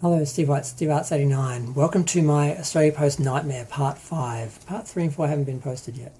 Hello, Steve White, Steve Arts89. Welcome to my Australia Post Nightmare Part 5. Part 3 and 4 haven't been posted yet.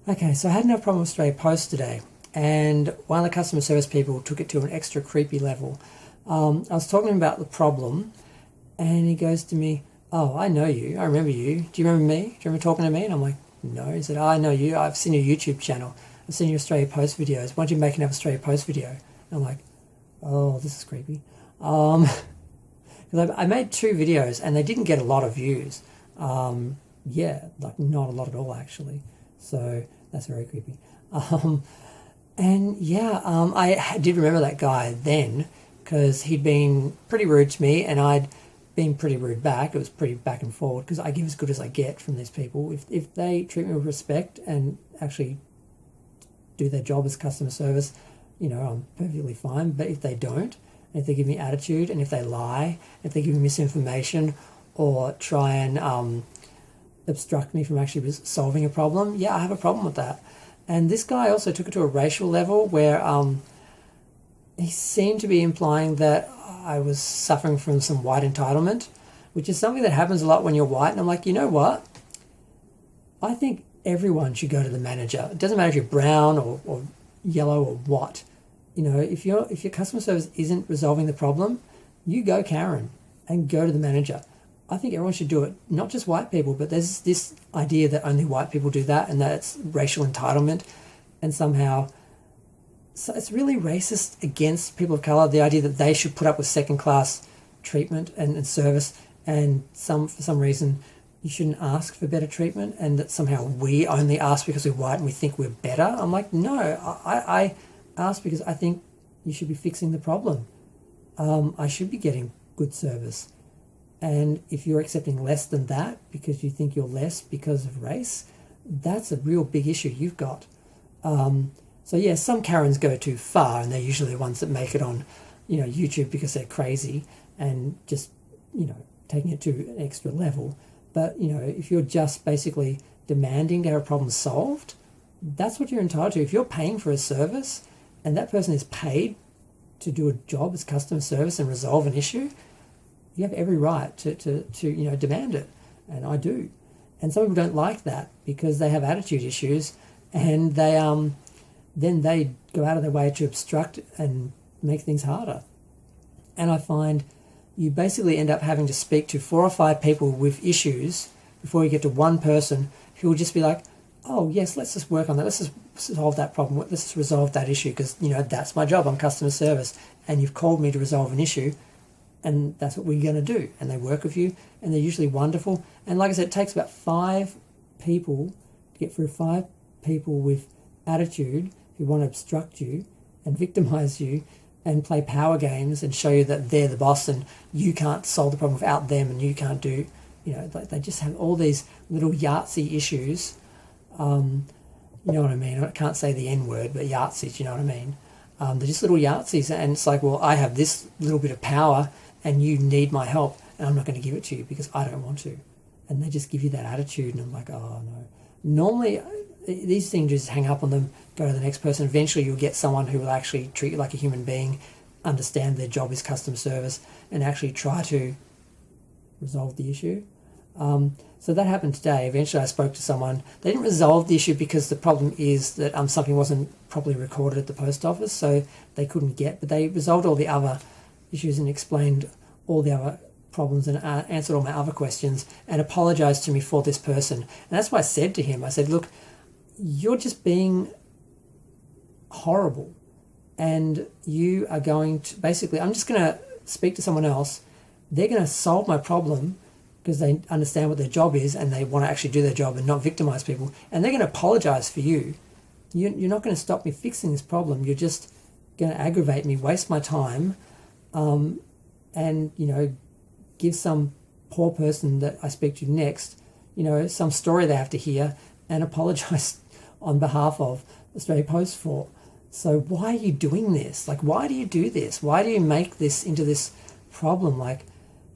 Okay, so I had no problem with Australia Post today, and one of the customer service people took it to an extra creepy level. I was talking about the problem, and he goes to me, "Oh, I know you. I remember you. Do you remember me? Do you remember talking to me?" And I'm like, "No." He said, "Oh, I know you. I've seen your YouTube channel. I've seen your Australia Post videos. Why don't you make another Australia Post video?" And I'm like, "Oh, this is creepy." Because I made 2 videos and they didn't get a lot of views. Yeah, like not a lot at all actually. So that's very creepy. I did remember that guy then because he'd been pretty rude to me and I'd been pretty rude back. It was pretty back and forward because I give as good as I get from these people. If they treat me with respect and actually do their job as customer service, I'm perfectly fine. But if they don't, if they give me attitude and if they lie, if they give me misinformation or try and obstruct me from actually solving a problem, yeah, I have a problem with that. And this guy also took it to a racial level where he seemed to be implying that I was suffering from some white entitlement, which is something that happens a lot when you're white. And I'm like, you know what? I think everyone should go to the manager. It doesn't matter if you're brown or yellow or what. If your customer service isn't resolving the problem, you go Karen and go to the manager. I think everyone should do it, not just white people, but there's this idea that only white people do that and that it's racial entitlement, and somehow so it's really racist against people of colour, the idea that they should put up with second-class treatment and service, and for some reason you shouldn't ask for better treatment, and that somehow we only ask because we're white and we think we're better. I'm like, no, I ask because I think you should be fixing the problem. I should be getting good service. And if you're accepting less than that because you think you're less because of race, that's a real big issue you've got. So yeah, some Karens go too far, and they're usually the ones that make it on, YouTube because they're crazy and just, taking it to an extra level. But, if you're just basically demanding to have a problem solved, that's what you're entitled to. If you're paying for a service and that person is paid to do a job as customer service and resolve an issue, you have every right to demand it. And I do. And some people don't like that because they have attitude issues, and they then they go out of their way to obstruct and make things harder. And I find you basically end up having to speak to 4 or 5 people with issues before you get to one person who will just be like, "Oh yes, let's just work on that. Let's just solve that problem. Let's just resolve that issue because that's my job. I'm customer service, and you've called me to resolve an issue, and that's what we're going to do." And they work with you, and they're usually wonderful. And like I said, it takes about 5 people to get through 5 people with attitude who want to obstruct you and victimize you and play power games and show you that they're the boss and you can't solve the problem without them, and you can't do, they just have all these little Yahtzee issues. You know what I mean? I can't say the N word, but Yahtzees, you know what I mean? They're just little Yahtzees, and it's like, well, I have this little bit of power and you need my help, and I'm not going to give it to you because I don't want to. And they just give you that attitude, and I'm like, oh no. Normally, these things just hang up on them, go to the next person. Eventually you'll get someone who will actually treat you like a human being, understand their job is customer service, and actually try to resolve the issue. So that happened today. Eventually I spoke to someone. They didn't resolve the issue because the problem is that something wasn't properly recorded at the post office, so they couldn't but they resolved all the other issues and explained all the other problems and answered all my other questions and apologised to me for this person. And that's why I said to him, I said, look, you're just being horrible, and you are going to, basically, I'm just going to speak to someone else. They're going to solve my problem because they understand what their job is and they want to actually do their job and not victimize people. And they're going to apologize for you. You're not going to stop me fixing this problem. You're just going to aggravate me, waste my time, and, give some poor person that I speak to next, some story they have to hear and apologize on behalf of Australia Post for. So why are you doing this? Like, why do you do this? Why do you make this into this problem? Like,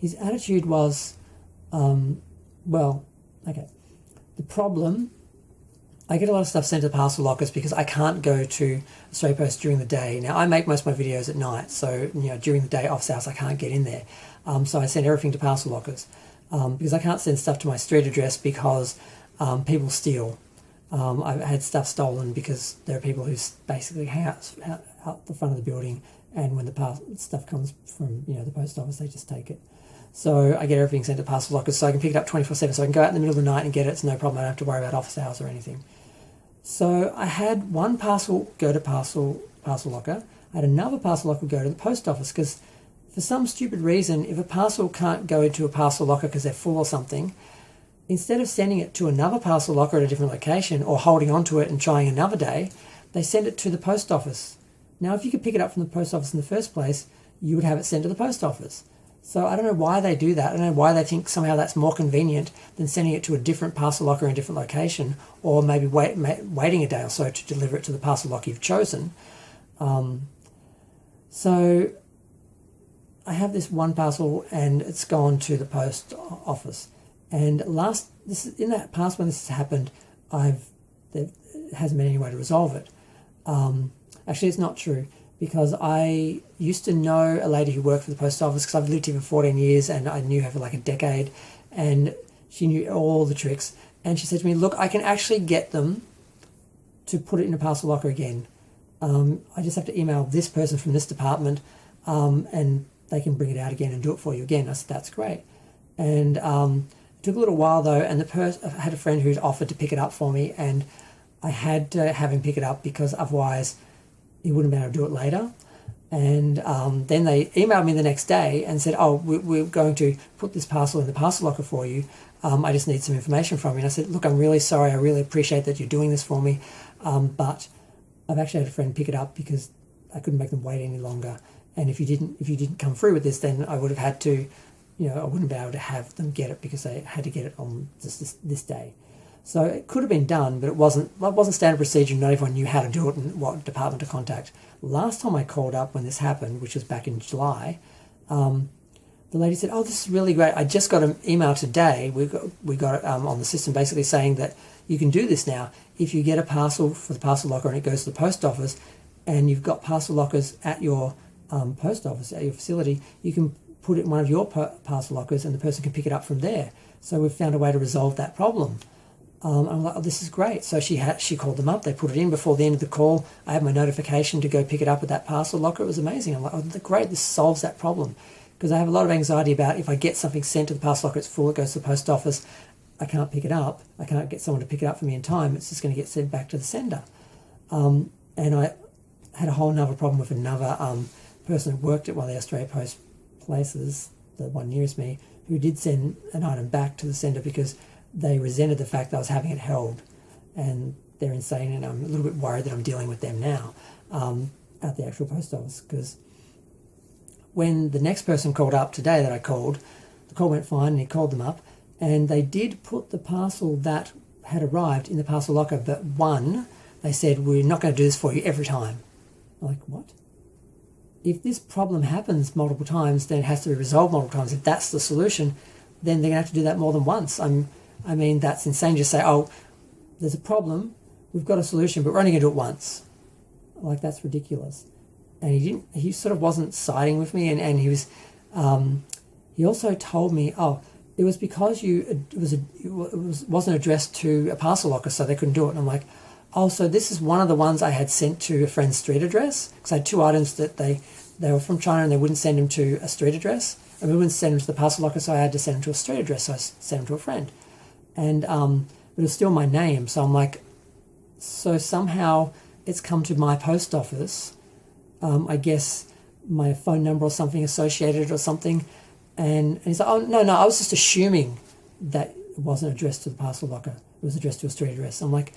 his attitude was, the problem I get a lot of stuff sent to parcel lockers because I can't go to Australia Post during the day. Now, I make most of my videos at night, so during the day office hours I can't get in there. So I send everything to parcel lockers because I can't send stuff to my street address because people steal. I've had stuff stolen because there are people who basically hang out the front of the building, and when the stuff comes from the post office, they just take it. So I get everything sent to parcel lockers, so I can pick it up 24/7. So I can go out in the middle of the night and get it. It's no problem. I don't have to worry about office hours or anything. So I had one parcel go to parcel locker. I had another parcel locker go to the post office because for some stupid reason, if a parcel can't go into a parcel locker because they're full or something, instead of sending it to another parcel locker at a different location or holding on to it and trying another day, they send it to the post office. Now, if you could pick it up from the post office in the first place, you would have it sent to the post office. So I don't know why they do that. I don't know why they think somehow that's more convenient than sending it to a different parcel locker in a different location, or maybe waiting a day or so to deliver it to the parcel locker you've chosen. So I have this one parcel and it's gone to the post office. And in that past when this has happened, there hasn't been any way to resolve it. Actually, it's not true, because I used to know a lady who worked for the post office because I've lived here for 14 years and I knew her for like a decade, and she knew all the tricks. And she said to me, look, I can actually get them to put it in a parcel locker again. I just have to email this person from this department and they can bring it out again and do it for you again. I said, that's great. And it took a little while though, and I had a friend who'd offered to pick it up for me, and I had to have him pick it up because otherwise he wouldn't be able to do it later. And then they emailed me the next day and said, oh, we're going to put this parcel in the parcel locker for you. I just need some information from you. And I said, look, I'm really sorry. I really appreciate that you're doing this for me. But I've actually had a friend pick it up because I couldn't make them wait any longer. And if you didn't come through with this, then I would have had to, I wouldn't be able to have them get it because they had to get it on this day. So it could have been done, but it wasn't standard procedure. Not everyone knew how to do it and what department to contact. Last time I called up when this happened, which was back in July, the lady said, oh, this is really great. I just got an email today. We got it on the system basically saying that you can do this now. If you get a parcel for the parcel locker and it goes to the post office and you've got parcel lockers at your post office, at your facility, you can put it in one of your parcel lockers and the person can pick it up from there. So we've found a way to resolve that problem. I'm like, oh, this is great. So she called them up. They put it in before the end of the call. I had my notification to go pick it up at that parcel locker. It was amazing. I'm like, oh, great. This solves that problem, because I have a lot of anxiety about if I get something sent to the parcel locker, it's full, it goes to the post office, I can't pick it up. I can't get someone to pick it up for me in time. It's just going to get sent back to the sender. And I had a whole other problem with another person who worked at one of the Australia Post places, the one nearest me, who did send an item back to the sender because they resented the fact that I was having it held, and they're insane, and I'm a little bit worried that I'm dealing with them now at the actual post office, because when the next person called up today that I called, the call went fine and he called them up and they did put the parcel that had arrived in the parcel locker, but one, they said, we're not going to do this for you every time. I'm like, what? If this problem happens multiple times, then it has to be resolved multiple times. If that's the solution, then they're going to have to do that more than once. I mean, that's insane. Just say, oh, there's a problem, we've got a solution, but we're only going to do it once. Like, that's ridiculous. And he sort of wasn't siding with me, and he was, he also told me, oh, it was because it wasn't addressed to a parcel locker, so they couldn't do it. And I'm like, oh, so this is one of the ones I had sent to a friend's street address, because I had two items that they were from China and they wouldn't send them to a street address. And we wouldn't send them to the parcel locker, so I had to send them to a street address, so I sent them to a friend. And but it was still my name, so I'm like, so somehow it's come to my post office, I guess my phone number or something associated or something, and he's like, oh, no, I was just assuming that it wasn't addressed to the parcel locker, it was addressed to a street address. I'm like,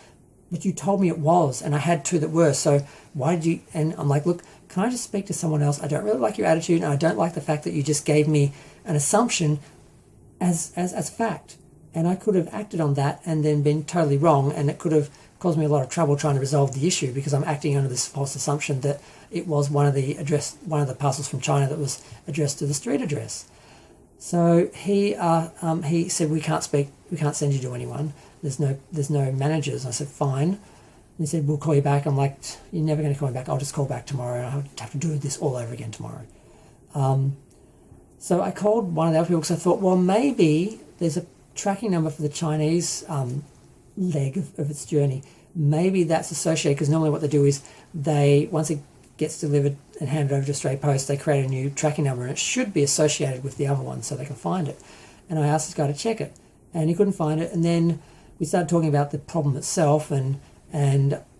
but you told me it was, and I had two that were, so why did you? And I'm like, look, can I just speak to someone else? I don't really like your attitude, and I don't like the fact that you just gave me an assumption as fact. And I could have acted on that and then been totally wrong, and it could have caused me a lot of trouble trying to resolve the issue, because I'm acting under this false assumption that it was one of the parcels from China that was addressed to the street address. So he said, we can't send you to anyone. There's no managers. I said, fine. And he said, we'll call you back. I'm like, you're never going to call me back. I'll just call back tomorrow, and I'll have to do this all over again tomorrow. So I called one of the other people because I thought, well, maybe there's a tracking number for the Chinese leg of its journey. Maybe that's associated, because normally what they do is once it gets delivered and handed over to Australia Post, they create a new tracking number, and it should be associated with the other one so they can find it. And I asked this guy to check it, and he couldn't find it. And then we started talking about the problem itself, and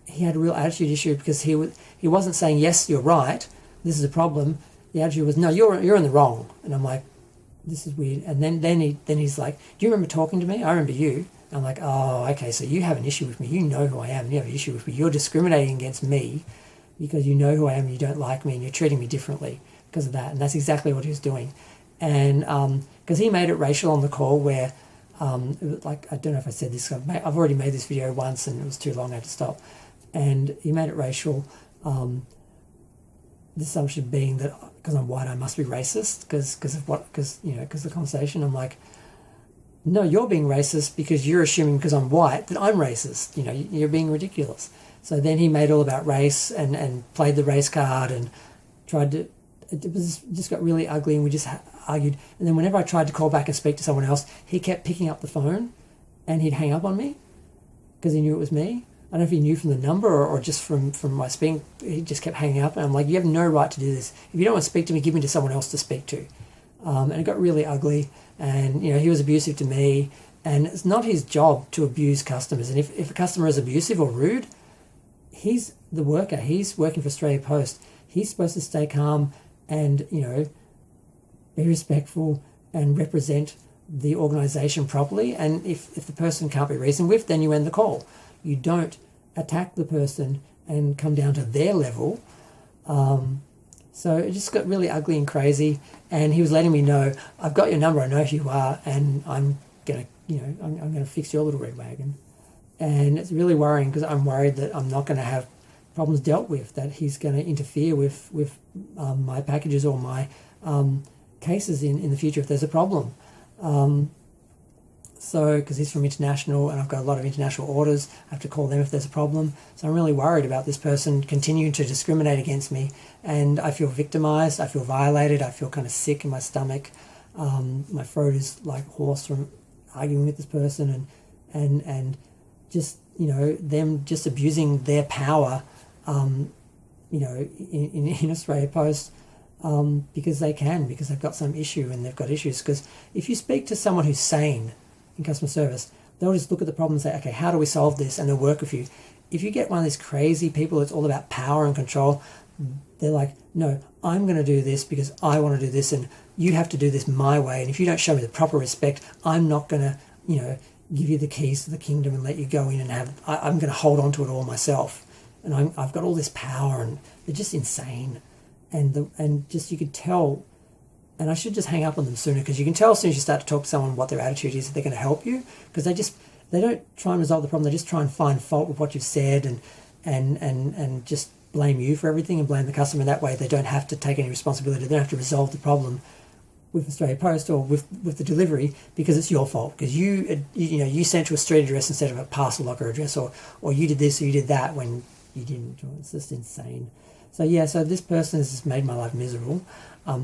he had a real attitude issue, because he wasn't saying, yes, you're right, this is a problem. The attitude was, no, you're in the wrong. And I'm like, this is weird. And then he's like, do you remember talking to me? I remember you. And I'm like, oh, okay, so you have an issue with me. You know who I am. You have an issue with me. You're discriminating against me because you know who I am and you don't like me and you're treating me differently because of that. And that's exactly what he was doing. And because he made it racial on the call, where it was like, I don't know if I said this, I've already made this video once and it was too long, I had to stop. And he made it racial, the assumption being that because I'm white I must be racist because the conversation. I'm like, no, you're being racist because you're assuming because I'm white that I'm racist. You're being ridiculous. So then he made all about race and played the race card and tried to, it just got really ugly, and we just argued. And then whenever I tried to call back and speak to someone else, he kept picking up the phone and he'd hang up on me because he knew it was me. I don't know if he knew from the number or just from my speaking. He just kept hanging up, and I'm like, you have no right to do this. If you don't want to speak to me, give me to someone else to speak to. And it got really ugly, and he was abusive to me, and it's not his job to abuse customers. And if a customer is abusive or rude, he's the worker. He's working for Australia Post. He's supposed to stay calm and be respectful and represent the organisation properly. And if the person can't be reasoned with, then you end the call. You don't attack the person and come down to their level. So it just got really ugly and crazy. And he was letting me know, I've got your number, I know who you are, and I'm gonna fix your little red wagon. And it's really worrying, because I'm worried that I'm not going to have problems dealt with, that he's going to interfere with my packages or my cases in the future if there's a problem. So, because he's from international and I've got a lot of international orders, I have to call them if there's a problem. So I'm really worried about this person continuing to discriminate against me, and I feel victimized, I feel violated, I feel kind of sick in my stomach. My throat is like hoarse from arguing with this person, and just, them just abusing their power, in Australia Post, because because they've got some issue and they've got issues. Because if you speak to someone who's sane in customer service, they'll just look at the problem and say, okay, how do we solve this? And they'll work with you. If you get one of these crazy people that's all about power and control, they're like, no, I'm going to do this because I want to do this, and you have to do this my way. And if you don't show me the proper respect, I'm not going to, give you the keys to the kingdom and let you go in and I'm going to hold on to it all myself. And I've got all this power, and they're just insane. And just, you could tell, and I should just hang up on them sooner, because you can tell as soon as you start to talk to someone what their attitude is, that they're going to help you, because they don't try and resolve the problem. They just try and find fault with what you've said and just blame you for everything and blame the customer. That way they don't have to take any responsibility. They don't have to resolve the problem with Australia Post or with the delivery, because it's your fault, because you sent to a street address instead of a parcel locker address, or you did this or you did that when you didn't. It's just insane. So this person has just made my life miserable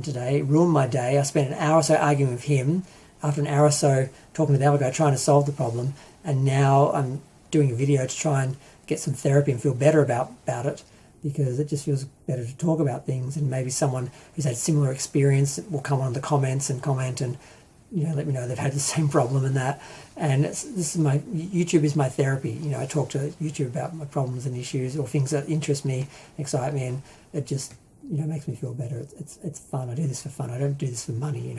today, ruined my day. I spent an hour or so arguing with him, after an hour or so talking to the other guy trying to solve the problem, and now I'm doing a video to try and get some therapy and feel better about it, because it just feels better to talk about things, and maybe someone who's had similar experience will come on the comments and comment and let me know they've had the same problem and that. And YouTube is my therapy. I talk to YouTube about my problems and issues or things that interest me, excite me, and it just makes me feel better. It's fun. I do this for fun. I don't do this for money.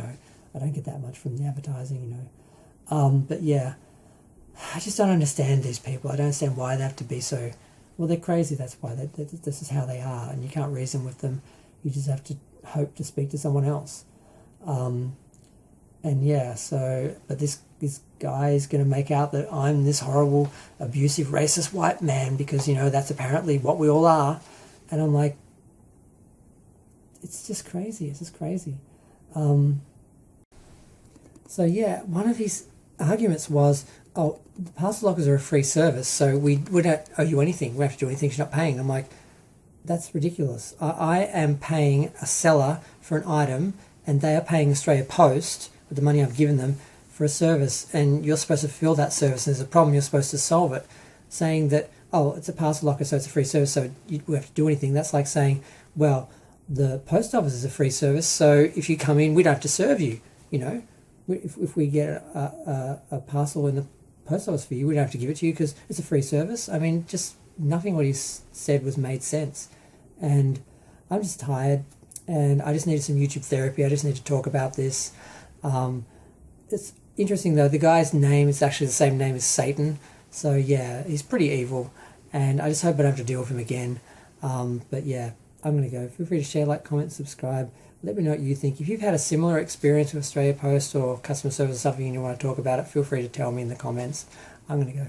I don't get that much from the advertising. But yeah, I just don't understand these people. I don't understand why they have to be so. Well, they're crazy. That's why. This is how they are, and you can't reason with them. You just have to hope to speak to someone else. And yeah, but this guy is going to make out that I'm this horrible, abusive, racist white man, because, that's apparently what we all are. And I'm like, it's just crazy. It's just crazy. So yeah, one of his arguments was, oh, the parcel lockers are a free service, so we don't owe you anything. We don't have to do anything. You're not paying. I'm like, that's ridiculous. I am paying a seller for an item, and they are paying Australia Post with the money I've given them for a service, and you're supposed to fulfill that service. And there's a problem, you're supposed to solve it. Saying that, oh, it's a parcel locker, so it's a free service, so we have to do anything. That's like saying, well, the post office is a free service, so if you come in, we don't have to serve you. You know, if we get a parcel in the post office for you, we don't have to give it to you because it's a free service. I mean, just nothing what he said made sense. And I'm just tired, and I just needed some YouTube therapy. I just need to talk about this. It's interesting though, the guy's name is actually the same name as Satan. So yeah, he's pretty evil, and I just hope I don't have to deal with him again. But yeah, I'm going to go. Feel free to share, like, comment, subscribe. Let me know what you think. If you've had a similar experience with Australia Post or customer service or something and you want to talk about it, feel free to tell me in the comments. I'm going to go.